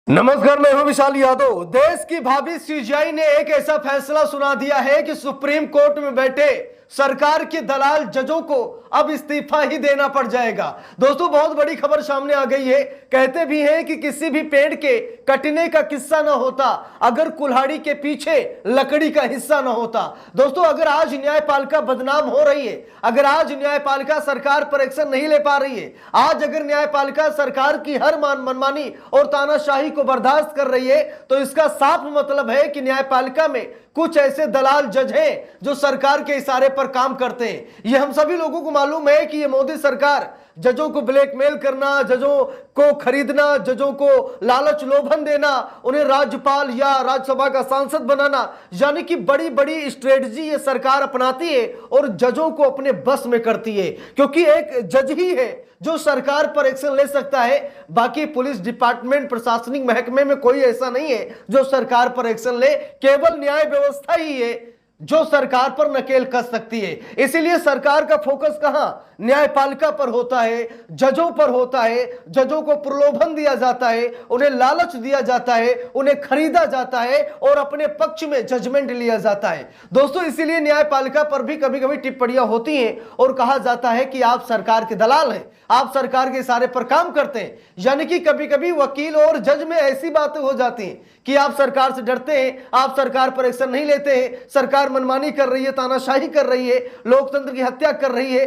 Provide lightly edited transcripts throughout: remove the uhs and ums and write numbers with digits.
नमस्कार, मैं हूं विशाल यादव। देश की भाभी सीजीआई ने एक ऐसा फैसला सुना दिया है कि सुप्रीम कोर्ट में बैठे सरकार के दलाल जजों को अब इस्तीफा ही देना पड़ जाएगा। दोस्तों, बहुत बड़ी खबर सामने आ गई है। कहते भी हैं कि किसी भी पेड़ के कटने का किस्सा ना होता अगर कुल्हाड़ी के पीछे लकड़ी का हिस्सा ना होता। दोस्तों, अगर आज न्यायपालिका बदनाम हो रही है, अगर आज न्यायपालिका सरकार पर एक्शन नहीं ले पा रही है, आज अगर न्यायपालिका सरकार की हर मनमानी और तानाशाही को बर्दाश्त कर रही है, तो इसका साफ मतलब है कि न्यायपालिका में कुछ ऐसे दलाल जज हैं जो सरकार के इशारे पर काम करते हैं। ये हम सभी लोगों को मालूम है कि ये मोदी सरकार जजों को ब्लैकमेल करना, जजों को खरीदना, जजों को लालच लोभन देना, उन्हें राज्यपाल या राज्यसभा का सांसद बनाना, यानी कि बड़ी बड़ी स्ट्रेटजी ये सरकार अपनाती है और जजों को अपने बस में करती है, क्योंकि एक जज ही है जो सरकार पर एक्शन ले सकता है। बाकी पुलिस डिपार्टमेंट, प्रशासनिक महकमे में कोई ऐसा नहीं है जो सरकार पर एक्शन ले। केवल न्याय व्यवस्था ही है जो सरकार पर नकेल कस सकती है। इसीलिए सरकार का फोकस कहां? न्यायपालिका पर होता है, जजों पर होता है। जजों को प्रलोभन दिया जाता है, उन्हें लालच दिया जाता है, उन्हें खरीदा जाता है और अपने पक्ष में जजमेंट लिया जाता है। दोस्तों, इसीलिए न्यायपालिका पर भी कभी कभी टिप्पणियां होती हैं और कहा जाता है कि आप सरकार के दलाल हैं, आप सरकार के इशारे पर काम करते हैं। यानी कि कभी कभी वकील और जज में ऐसी बातें हो जाती हैं कि आप सरकार से डरते हैं, आप सरकार पर एक्शन नहीं लेते हैं, सरकार मनमानी कर रही है, तानाशाही कर रही है, लोकतंत्र की हत्या कर रही है,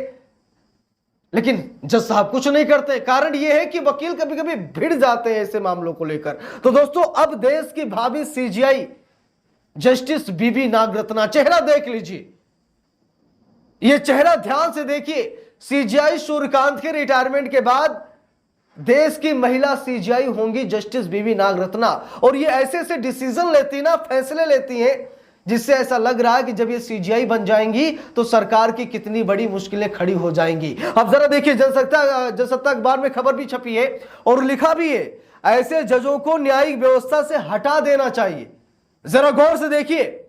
लेकिन जज साहब कुछ नहीं करते। कारण यह है कि वकील कभी कभी भिड़ जाते हैं ऐसे मामलों को लेकर। तो दोस्तों, अब देश की भावी सीजीआई जस्टिस बीबी नागरत्ना, चेहरा देख लीजिए, यह चेहरा ध्यान से देखिए। सीजीआई सूर्यकांत के रिटायरमेंट के बाद देश की महिला सीजीआई होंगी जस्टिस बीबी नागरत्ना। और ये ऐसे ऐसे डिसीजन लेती ना, फैसले लेती हैं, जिससे ऐसा लग रहा है कि जब ये सीजीआई बन जाएंगी तो सरकार की कितनी बड़ी मुश्किलें खड़ी हो जाएंगी। अब जरा देखिए, जनसत्ता अखबार में खबर भी छपी है और लिखा भी है, ऐसे जजों को न्यायिक व्यवस्था से हटा देना चाहिए। जरा गौर से देखिए,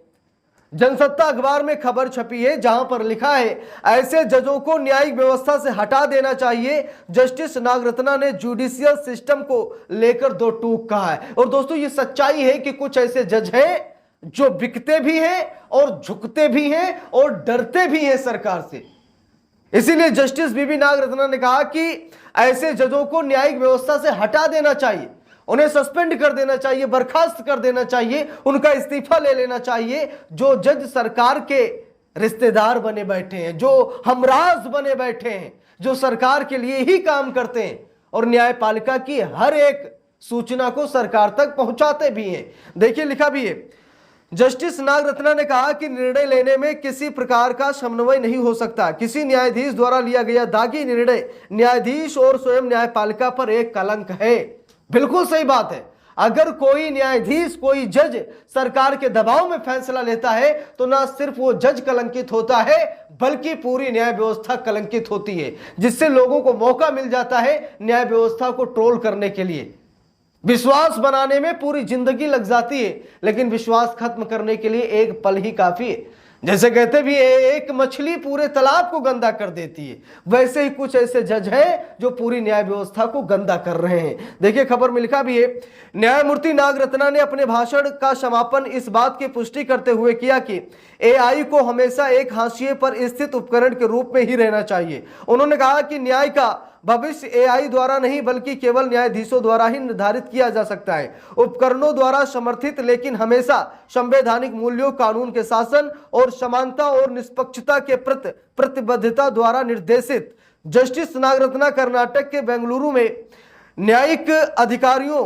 जनसत्ता अखबार में खबर छपी है जहां पर लिखा है, ऐसे जजों को न्यायिक व्यवस्था से हटा देना चाहिए। जस्टिस नागरत्ना ने जुडिशियल सिस्टम को लेकर दो टूक कहा है। और दोस्तों, ये सच्चाई है कि कुछ ऐसे जज हैं जो बिकते भी हैं और झुकते भी हैं और डरते भी हैं सरकार से। इसीलिए जस्टिस बीबी नागरत्ना ने कहा कि ऐसे जजों को न्यायिक व्यवस्था से हटा देना चाहिए, उन्हें सस्पेंड कर देना चाहिए, बर्खास्त कर देना चाहिए, उनका इस्तीफा ले लेना चाहिए। जो जज सरकार के रिश्तेदार बने बैठे हैं, जो हमराज बने बैठे हैं, जो सरकार के लिए ही काम करते हैं और न्यायपालिका की हर एक सूचना को सरकार तक पहुंचाते भी हैं। देखिए, लिखा भी है, जस्टिस नागरत्ना ने कहा कि निर्णय लेने में किसी प्रकार का समन्वय नहीं हो सकता। किसी न्यायाधीश द्वारा लिया गया दागी निर्णय न्यायाधीश और स्वयं न्यायपालिका पर एक कलंक है। बिल्कुल सही बात है। अगर कोई न्यायाधीश, कोई जज सरकार के दबाव में फैसला लेता है तो ना सिर्फ वो जज कलंकित होता है बल्कि पूरी न्याय व्यवस्था कलंकित होती है, जिससे लोगों को मौका मिल जाता है न्याय व्यवस्था को ट्रोल करने के लिए। विश्वास बनाने में पूरी जिंदगी लग जाती है, लेकिन विश्वास खत्म करने के लिए एक पल ही काफी है। जैसे कहते भी एक मछली पूरे तालाब को गंदा कर देती है, वैसे ही कुछ ऐसे जज हैं जो पूरी न्याय व्यवस्था को गंदा कर रहे हैं। देखिए, खबर में लिखा भी है, न्यायमूर्ति नागरत्ना ने अपने भाषण का समापन इस बात की पुष्टि करते हुए किया कि एआई को हमेशा एक हाशिए पर स्थित उपकरण के रूप में ही रहना चाहिए। उन्होंने कहा कि न्याय का भविष्य एआई द्वारा नहीं बल्कि केवल न्यायाधीशों द्वारा ही निर्धारित किया जा सकता है। उपकरणों द्वारा समर्थित, लेकिन हमेशा संवैधानिक मूल्यों, कानून के शासन और समानता और निष्पक्षता के प्रति प्रतिबद्धता द्वारा निर्देशित। जस्टिस नागरत्ना कर्नाटक के बेंगलुरु में न्यायिक अधिकारियों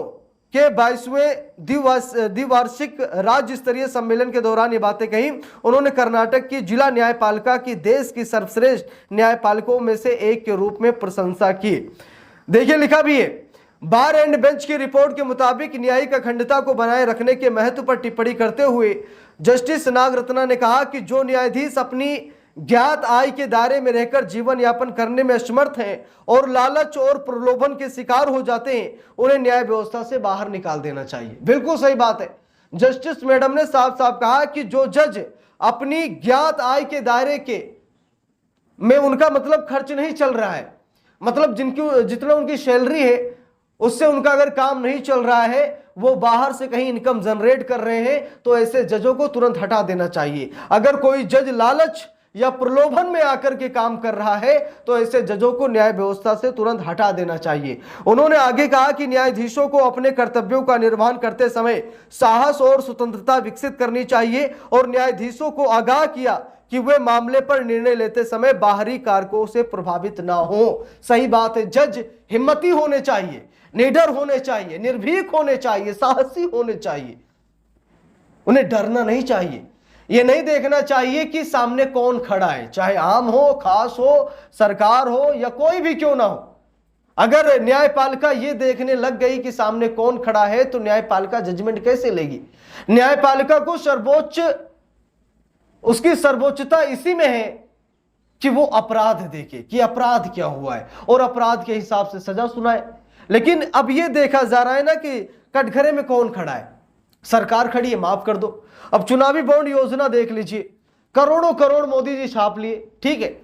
के 22वें द्विवार्षिक राज्य स्तरीय सम्मेलन के दौरान ये बातें कही। उन्होंने कर्नाटक की जिला न्यायपालिका की देश की सर्वश्रेष्ठ न्यायपालिकों में से एक के रूप में प्रशंसा की। देखिए, लिखा भी है, बार एंड बेंच की रिपोर्ट के मुताबिक न्यायिक अखंडता को बनाए रखने के महत्व पर टिप्पणी करते हुए जस्टिस नागरत्ना ने कहा कि जो न्यायाधीश अपनी ज्ञात आय के दायरे में रहकर जीवन यापन करने में असमर्थ हैं और लालच और प्रलोभन के शिकार हो जाते हैं, उन्हें न्याय व्यवस्था से बाहर निकाल देना चाहिए। बिल्कुल सही बात है। जस्टिस मैडम ने साफ साफ कहा कि जो जज अपनी ज्ञात आय के दायरे के में उनका मतलब खर्च नहीं चल रहा है, मतलब जितना उनकी सैलरी है उससे उनका अगर काम नहीं चल रहा है, वो बाहर से कहीं इनकम जनरेट कर रहे हैं, तो ऐसे जजों को तुरंत हटा देना चाहिए। अगर कोई जज लालच या प्रलोभन में आकर के काम कर रहा है तो ऐसे जजों को न्याय व्यवस्था से तुरंत हटा देना चाहिए। उन्होंने आगे कहा कि न्यायाधीशों को अपने कर्तव्यों का निर्वहन करते समय साहस और स्वतंत्रता विकसित करनी चाहिए और न्यायाधीशों को आगाह किया कि वे मामले पर निर्णय लेते समय बाहरी कारकों से प्रभावित ना हो। सही बात है, जज हिम्मती होने चाहिए, निडर होने चाहिए, निर्भीक होने चाहिए, साहसी होने चाहिए। उन्हें डरना नहीं चाहिए। ये नहीं देखना चाहिए कि सामने कौन खड़ा है, चाहे आम हो, खास हो, सरकार हो या कोई भी क्यों ना हो। अगर न्यायपालिका ये देखने लग गई कि सामने कौन खड़ा है तो न्यायपालिका जजमेंट कैसे लेगी? न्यायपालिका को उसकी सर्वोच्चता इसी में है कि वो अपराध देखे कि अपराध क्या हुआ है और अपराध के हिसाब से सजा सुनाए। लेकिन अब ये देखा जा रहा है ना कि कटघरे में कौन खड़ा है, सरकार खड़ी है, माफ कर दो। अब चुनावी बॉन्ड योजना देख लीजिए, करोड़ों करोड़ मोदी जी छाप लिए, ठीक है।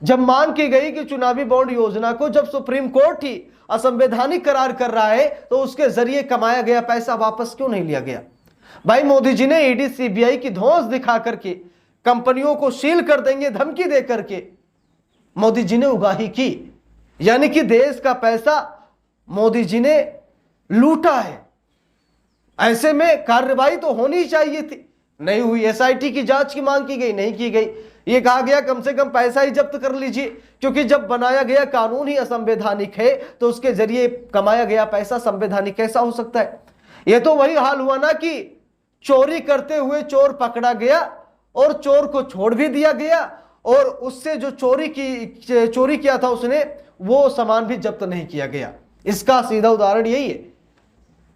जब मांग की गई कि चुनावी बॉन्ड योजना को जब सुप्रीम कोर्ट ही असंवैधानिक करार कर रहा है तो उसके जरिए कमाया गया पैसा वापस क्यों नहीं लिया गया? भाई मोदी जी ने ईडी सीबीआई की धौंस दिखा करके कंपनियों को सील कर देंगे धमकी दे करके मोदी जी ने उगाही की, यानी कि देश का पैसा मोदी जी ने लूटा है। ऐसे में कार्रवाई तो होनी चाहिए थी, नहीं हुई। एसआईटी की जांच की मांग की गई, नहीं की गई। ये कहा गया कम से कम पैसा ही जब्त कर लीजिए, क्योंकि जब बनाया गया कानून ही असंवैधानिक है तो उसके जरिए कमाया गया पैसा संवैधानिक कैसा हो सकता है? यह तो वही हाल हुआ ना कि चोरी करते हुए चोर पकड़ा गया और चोर को छोड़ भी दिया गया और उससे जो चोरी किया था उसने वो सामान भी जब्त नहीं किया गया। इसका सीधा उदाहरण यही है।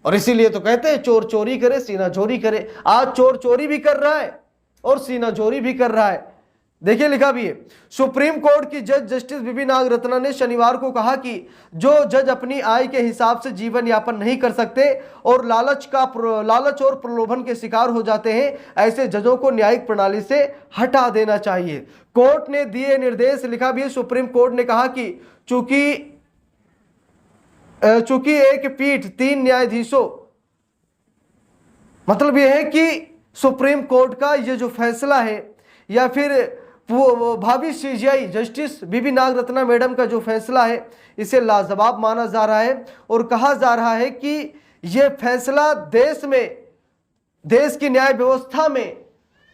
और इसीलिए तो कहते हैं चोर चोरी करे सीना चोरी करे। आज चोर चोरी भी कर रहा है और सीना चोरी भी कर रहा है। देखिए लिखा भी है, सुप्रीम कोर्ट की जज जस्टिस बीबी नागरत्ना ने शनिवार को कहा कि जो जज अपनी आय के हिसाब से जीवन यापन नहीं कर सकते और लालच और प्रलोभन के शिकार हो जाते हैं, ऐसे जजों को न्यायिक प्रणाली से हटा देना चाहिए। कोर्ट ने दिए निर्देश, लिखा भी है, सुप्रीम कोर्ट ने कहा कि चूंकि एक पीठ 3 न्यायाधीशों, मतलब यह है कि सुप्रीम कोर्ट का ये जो फैसला है या फिर वो भावी सीजीआई जस्टिस बीबी नागरत्ना मैडम का जो फैसला है इसे लाजवाब माना जा रहा है और कहा जा रहा है कि यह फैसला देश की न्याय व्यवस्था में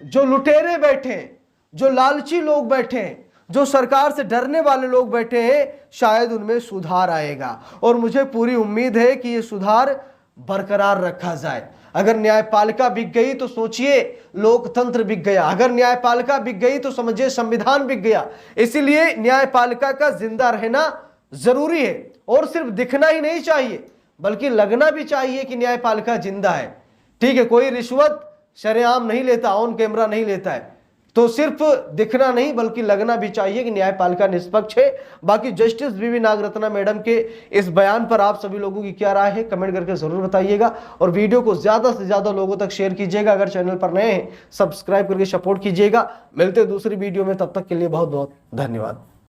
जो लुटेरे बैठे हैं, जो लालची लोग बैठे हैं, जो सरकार से डरने वाले लोग बैठे हैं, शायद उनमें सुधार आएगा। और मुझे पूरी उम्मीद है कि यह सुधार बरकरार रखा जाए। अगर न्यायपालिका बिक गई तो सोचिए लोकतंत्र बिक गया, अगर न्यायपालिका बिक गई तो समझिए संविधान बिक गया। इसीलिए न्यायपालिका का जिंदा रहना जरूरी है और सिर्फ दिखना ही नहीं चाहिए बल्कि लगना भी चाहिए कि न्यायपालिका जिंदा है। ठीक है, कोई रिश्वत शरेआम नहीं लेता, ऑन कैमरा नहीं लेता है, तो सिर्फ दिखना नहीं बल्कि लगना भी चाहिए कि न्यायपालिका निष्पक्ष है। बाकी जस्टिस बीबी नागरत्ना मैडम के इस बयान पर आप सभी लोगों की क्या राय है कमेंट करके जरूर बताइएगा और वीडियो को ज्यादा से ज्यादा लोगों तक शेयर कीजिएगा। अगर चैनल पर नए हैं सब्सक्राइब करके सपोर्ट कीजिएगा। मिलते हैं दूसरी वीडियो में, तब तक के लिए बहुत बहुत धन्यवाद।